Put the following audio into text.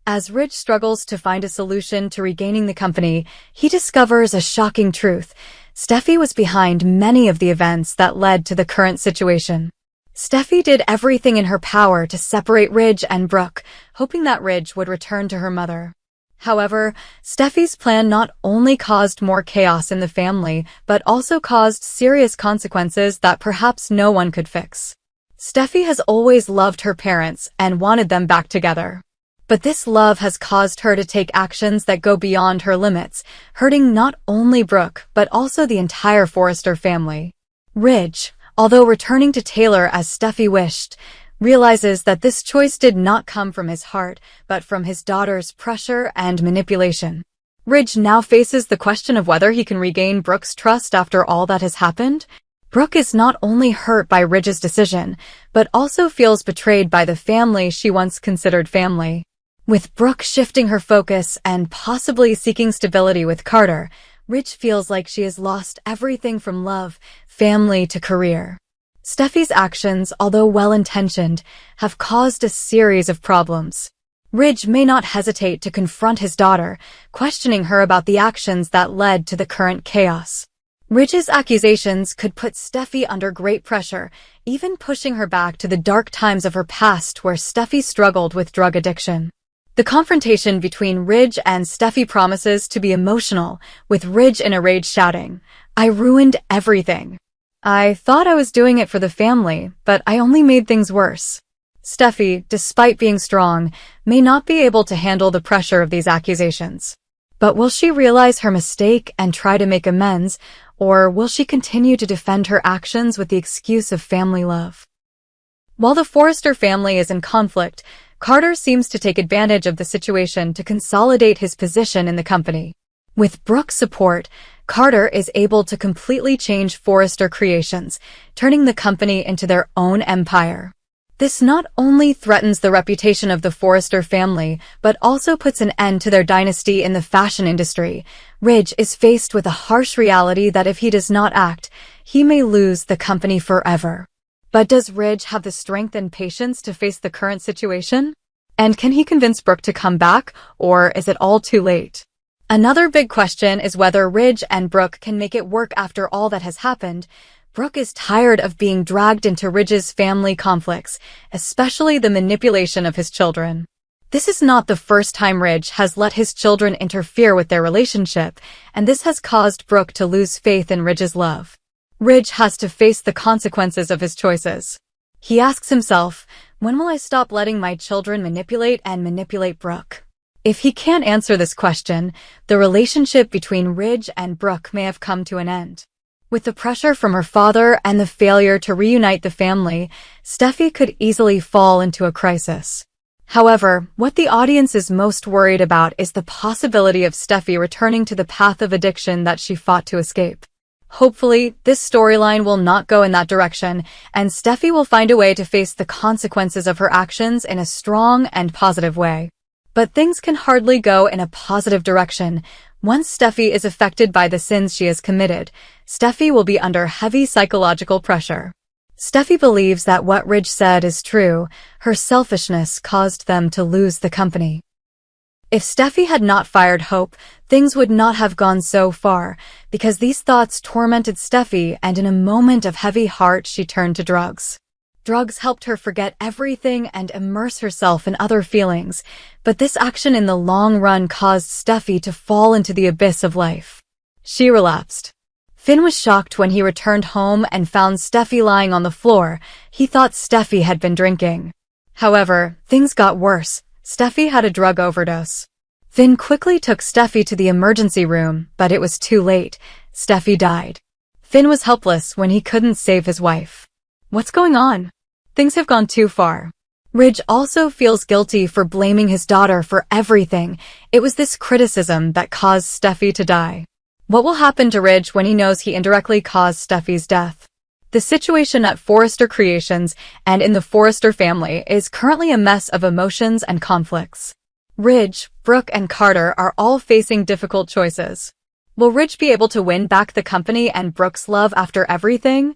As Ridge struggles to find a solution to regaining the company, he discovers a shocking truth. Steffi was behind many of the events that led to the current situation. Steffi did everything in her power to separate Ridge and Brooke, hoping that Ridge would return to her mother. However, Steffi's plan not only caused more chaos in the family, but also caused serious consequences that perhaps no one could fix. Steffi has always loved her parents and wanted them back together. But this love has caused her to take actions that go beyond her limits, hurting not only Brooke, but also the entire Forrester family. Ridge, although returning to Taylor as Steffi wished, realizes that this choice did not come from his heart, but from his daughter's pressure and manipulation. Ridge now faces the question of whether he can regain Brooke's trust after all that has happened. Brooke is not only hurt by Ridge's decision, but also feels betrayed by the family she once considered family. With Brooke shifting her focus and possibly seeking stability with Carter, Ridge feels like she has lost everything from love, family to career. Steffi's actions, although well-intentioned, have caused a series of problems. Ridge may not hesitate to confront his daughter, questioning her about the actions that led to the current chaos. Ridge's accusations could put Steffi under great pressure, even pushing her back to the dark times of her past where Steffi struggled with drug addiction. The confrontation between Ridge and Steffi promises to be emotional, with Ridge in a rage shouting, "I ruined everything. I thought I was doing it for the family, but I only made things worse." Steffi, despite being strong, may not be able to handle the pressure of these accusations. But will she realize her mistake and try to make amends, or will she continue to defend her actions with the excuse of family love? While the Forrester family is in conflict, Carter seems to take advantage of the situation to consolidate his position in the company. With Brooke's support, Carter is able to completely change Forrester Creations, turning the company into their own empire. This not only threatens the reputation of the Forrester family, but also puts an end to their dynasty in the fashion industry. Ridge is faced with a harsh reality that if he does not act, he may lose the company forever. But does Ridge have the strength and patience to face the current situation? And can he convince Brooke to come back, or is it all too late? Another big question is whether Ridge and Brooke can make it work after all that has happened. Brooke is tired of being dragged into Ridge's family conflicts, especially the manipulation of his children. This is not the first time Ridge has let his children interfere with their relationship, and this has caused Brooke to lose faith in Ridge's love. Ridge has to face the consequences of his choices. He asks himself, when will I stop letting my children manipulate Brooke? If he can't answer this question, the relationship between Ridge and Brooke may have come to an end. With the pressure from her father and the failure to reunite the family, Steffi could easily fall into a crisis. However, what the audience is most worried about is the possibility of Steffi returning to the path of addiction that she fought to escape. Hopefully, this storyline will not go in that direction, and Steffi will find a way to face the consequences of her actions in a strong and positive way. But things can hardly go in a positive direction. Once Steffi is affected by the sins she has committed, Steffi will be under heavy psychological pressure. Steffi believes that what Ridge said is true. Her selfishness caused them to lose the company. If Steffi had not fired Hope, things would not have gone so far, because these thoughts tormented Steffi, and in a moment of heavy heart she turned to drugs. Drugs helped her forget everything and immerse herself in other feelings, but this action in the long run caused Steffi to fall into the abyss of life. She relapsed. Finn was shocked when he returned home and found Steffi lying on the floor. He thought Steffi had been drinking. However, things got worse. Steffi had a drug overdose. Finn quickly took Steffi to the emergency room, but it was too late. Steffi died. Finn was helpless when he couldn't save his wife. What's going on? Things have gone too far. Ridge also feels guilty for blaming his daughter for everything. It was this criticism that caused Steffi to die. What will happen to Ridge when he knows he indirectly caused Steffi's death? The situation at Forrester Creations and in the Forrester family is currently a mess of emotions and conflicts. Ridge, Brooke, and Carter are all facing difficult choices. Will Ridge be able to win back the company and Brooke's love after everything?